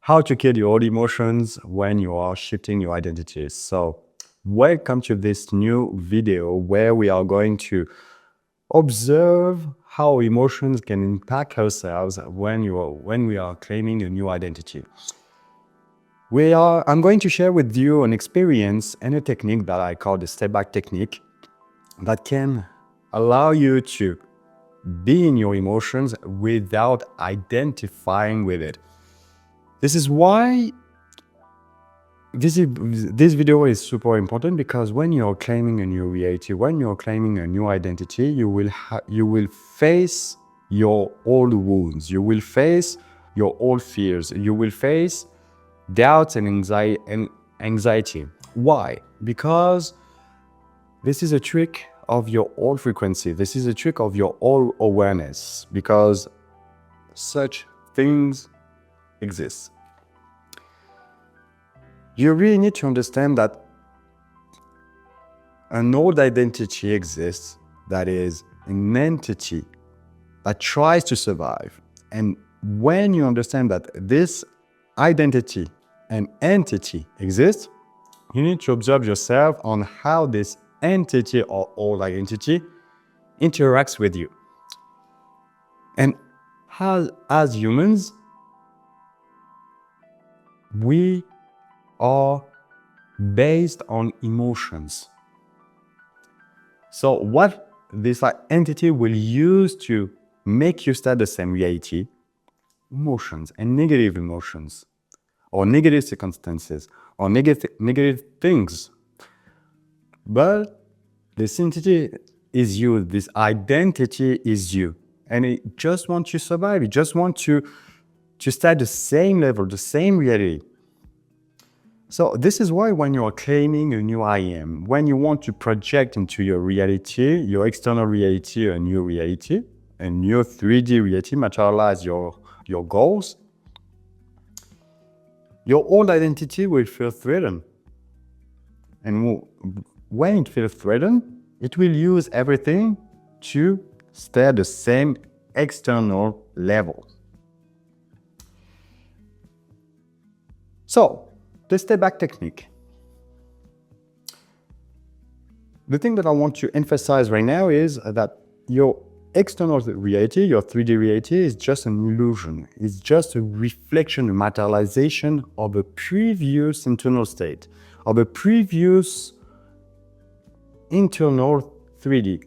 how to kill your old emotions when you are shifting your identity. So welcome to this new video where we are going to observe how emotions can impact ourselves when we are claiming a new identity. I'm going to share with you an experience and a technique that I call the Stepback Technique that can allow you to be in your emotions without identifying with it. This is why this video is super important, because when you're claiming a new reality, when you're claiming a new identity, you will face your old wounds, you will face your old fears, you will face doubts and anxiety. Why? Because this is a trick of your old frequency. This is a trick of your old awareness, because such things exist. You really need to understand that an old identity exists, that is an entity that tries to survive. And when you understand that this identity and entity exists, you need to observe yourself on how this entity or old identity interacts with you. And as humans, we are based on emotions. So what this entity will use to make you stay the same reality, emotions and negative emotions, or negative circumstances, or negative things. But this entity is you, this identity is you, and it just wants to survive. It just wants to stay at the same level, the same reality. So this is why when you are claiming a new I am, when you want to project into your reality, your external reality, a new 3D reality, materialize your goals, your old identity will feel threatened. And when it feels threatened, it will use everything to stay at the same external level. So, the Stepback Technique. The thing that I want to emphasize right now is that your external reality, your 3D reality, is just an illusion. It's just a reflection, a materialization of a previous internal state, of a previous internal 3D,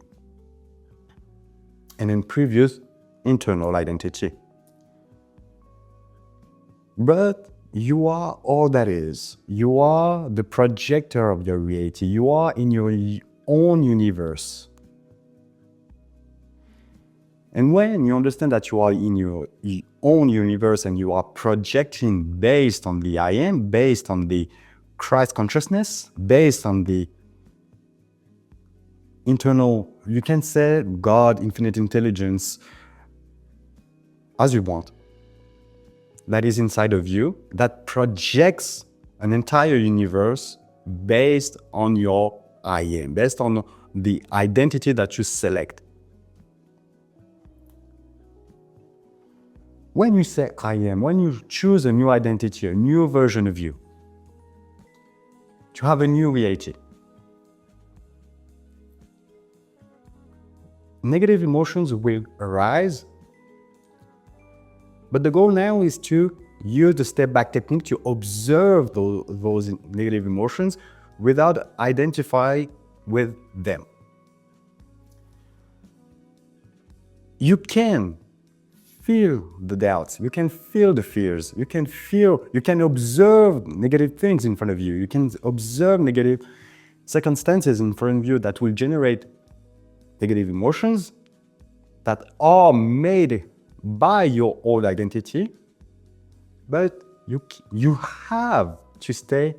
and a previous internal identity. But you are all that is. You are the projector of your reality. You are in your own universe. And when you understand that you are in your own universe and you are projecting based on the I am, based on the Christ consciousness, based on the internal, you can say God, infinite intelligence, as you want, that is inside of you, that projects an entire universe based on your I am, based on the identity that you select. When you say I am, when you choose a new identity, a new version of you, to have a new reality, negative emotions will arise. But the goal now is to use the Stepback Technique to observe those negative emotions without identifying with them. You can feel the doubts, you can feel the fears, you can observe negative things in front of you, you can observe negative circumstances in front of you that will generate negative emotions that are made by your old identity, but you have to stay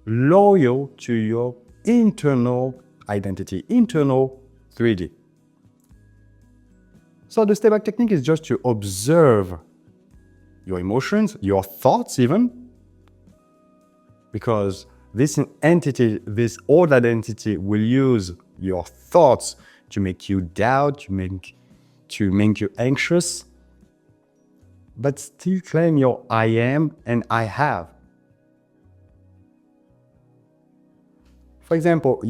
loyal to your internal identity, internal 3D. So the Stepback Technique is just to observe your emotions, your thoughts even, because this entity, this old identity will use your thoughts to make you doubt, to make you anxious. but still claim your I am and I have. For example,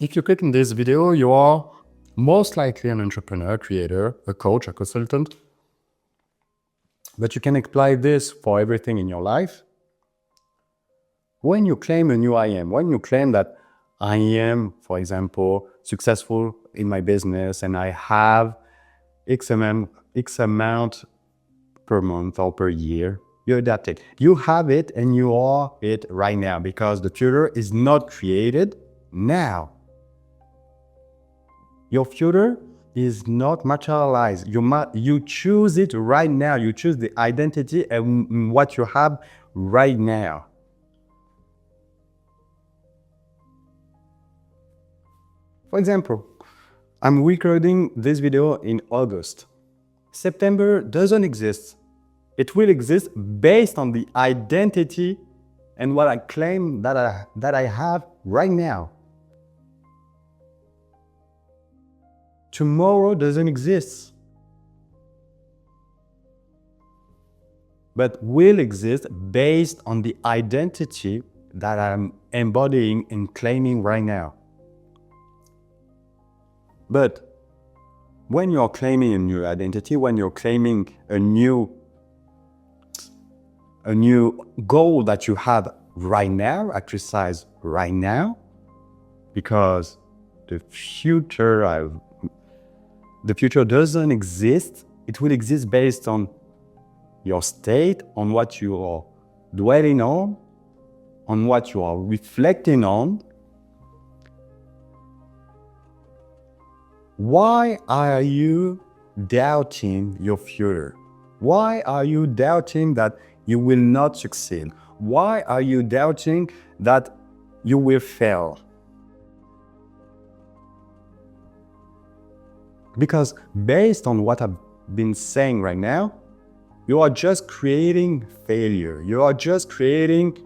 if you click in this video, you are most likely an entrepreneur, creator, a coach, a consultant. But you can apply this for everything in your life. When you claim a new I am, when you claim that I am, for example, successful in my business and I have X amount per month or per year, you adapt it. You have it and you are it right now because the future is not created now. Your future is not materialized. You choose it right now. You choose the identity and what you have right now. For example, I'm recording this video in August. September doesn't exist. It will exist based on the identity and what I claim that I have right now. Tomorrow doesn't exist, but will exist based on the identity that I'm embodying and claiming right now. But when you're claiming a new identity, when you're claiming a new goal that you have right now, exercise right now, because the future doesn't exist. It will exist based on your state, on what you are dwelling on what you are reflecting on. Why are you doubting your future? Why are you doubting that you will not succeed? Why are you doubting that you will fail? Because based on what I've been saying right now, you are just creating failure. You are just creating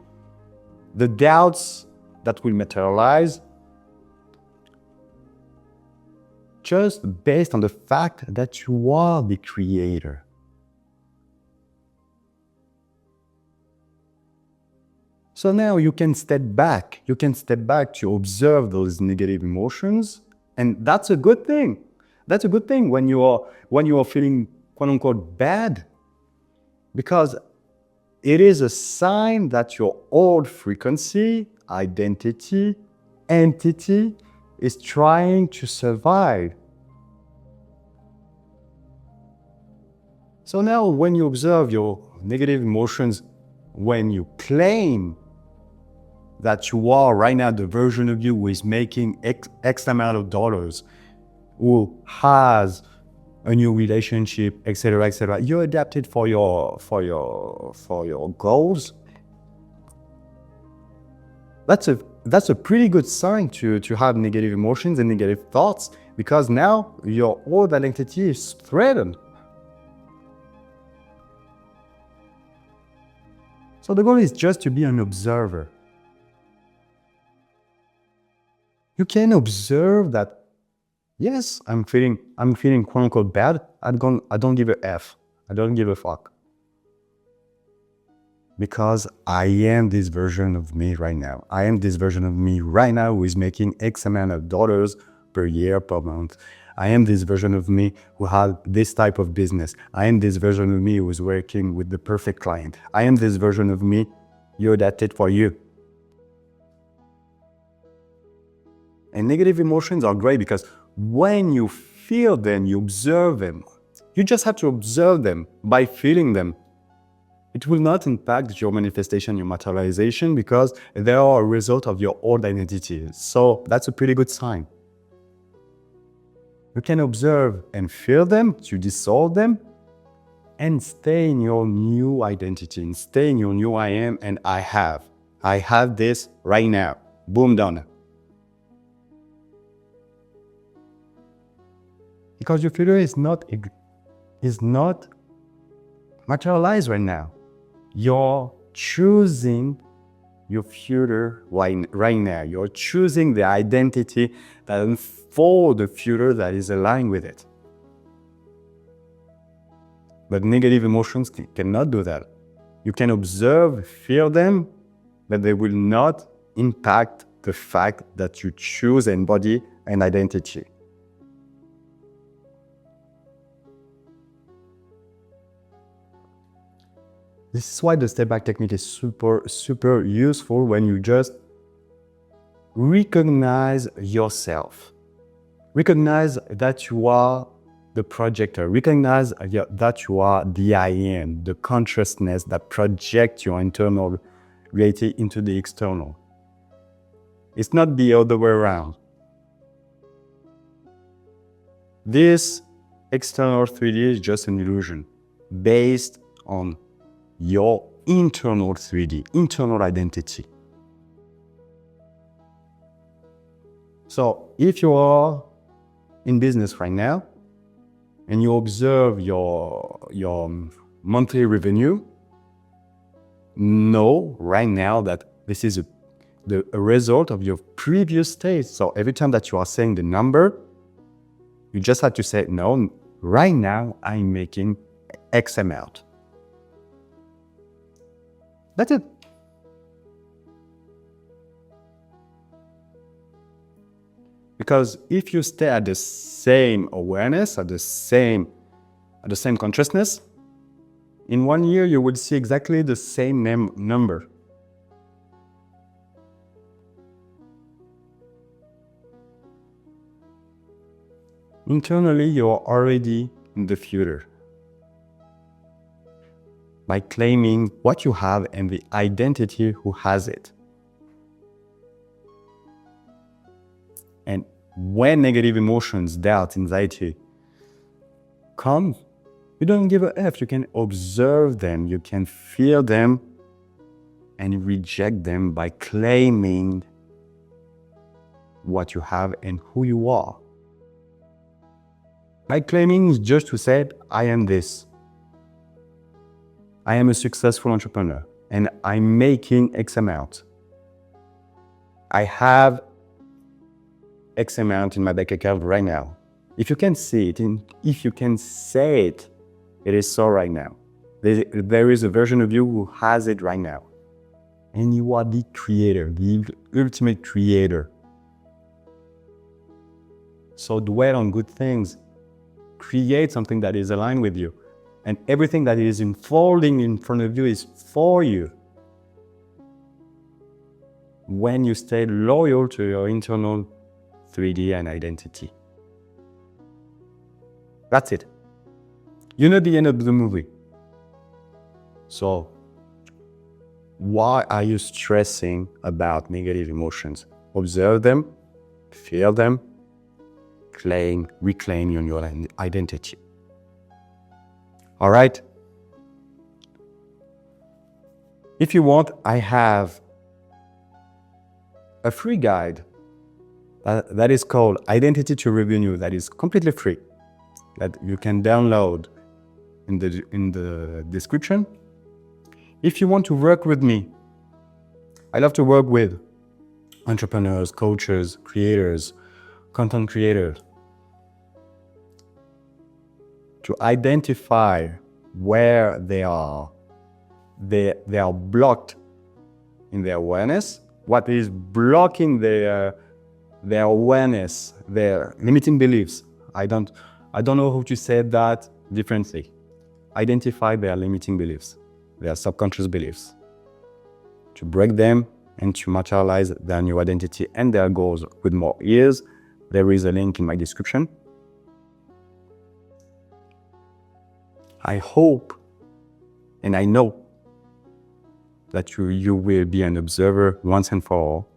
the doubts that will materialize just based on the fact that you are the creator. So now you can step back. You can step back to observe those negative emotions, and that's a good thing. That's a good thing when you are feeling quote unquote bad, because it is a sign that your old frequency, identity, entity is trying to survive. So now when you observe your negative emotions, when you claim that you are right now the version of you who is making X amount of dollars, who has a new relationship, etc., you adapt it for your goals. That's a pretty good sign to have negative emotions and negative thoughts, because now your old identity is threatened. So the goal is just to be an observer. You can observe that, yes, I'm feeling quote unquote bad. I don't give a F. I don't give a fuck. Because I am this version of me right now. I am this version of me right now who is making X amount of dollars per year, per month. I am this version of me who has this type of business. I am this version of me who is working with the perfect client. I am this version of me. You adapt it for you. And negative emotions are great because when you feel them, you observe them. You just have to observe them by feeling them. It will not impact your manifestation, your materialization, because they are a result of your old identity. So that's a pretty good sign. You can observe and feel them, to dissolve them, and stay in your new identity, and stay in your new I am and I have. I have this right now. Boom, done. Because your future is not materialized right now. You're choosing your future right now. You're choosing the identity that unfolds the future that is aligned with it. But negative emotions cannot do that. You can observe, feel them, but they will not impact the fact that you choose and embody an identity. This is why the step-back technique is super useful when you just recognize yourself. Recognize that you are the projector. Recognize that you are the I am, the consciousness that projects your internal reality into the external. It's not the other way around. This external 3D is just an illusion based on your internal 3D, internal identity. So if you are in business right now and you observe your monthly revenue, know right now that this is a result of your previous state. So every time that you are saying the number, you just have to say, no, right now I'm making X amount. That's it. Because if you stay at the same awareness, at the same consciousness, in 1 year you will see exactly the same number. Internally, you're already in the future by claiming what you have and the identity who has it. And when negative emotions, doubt, anxiety come, you don't give a F. You can observe them, you can feel them, and reject them by claiming what you have and who you are. By claiming is just to say, I am this. I am a successful entrepreneur and I'm making X amount. I have X amount in my bank account right now. If you can see it, and if you can say it, it is so right now. There is a version of you who has it right now. And you are the creator, the ultimate creator. So dwell on good things. Create something that is aligned with you. And everything that is unfolding in front of you is for you. When you stay loyal to your internal 3D and identity. That's it. You know the end of the movie. So why are you stressing about negative emotions? Observe them, feel them, reclaim your identity. All right? If you want, I have a free guide that is called Identity to Revenue, that is completely free, that you can download in the description. If you want to work with me, I love to work with entrepreneurs, coaches, creators, content creators, to identify where they are blocked in their awareness, what is blocking their awareness, their limiting beliefs. I don't know how to say that differently. Identify their limiting beliefs, their subconscious beliefs, to break them and to materialize their new identity and their goals with more ease. There is a link in my description. I hope and I know that you will be an observer once and for all,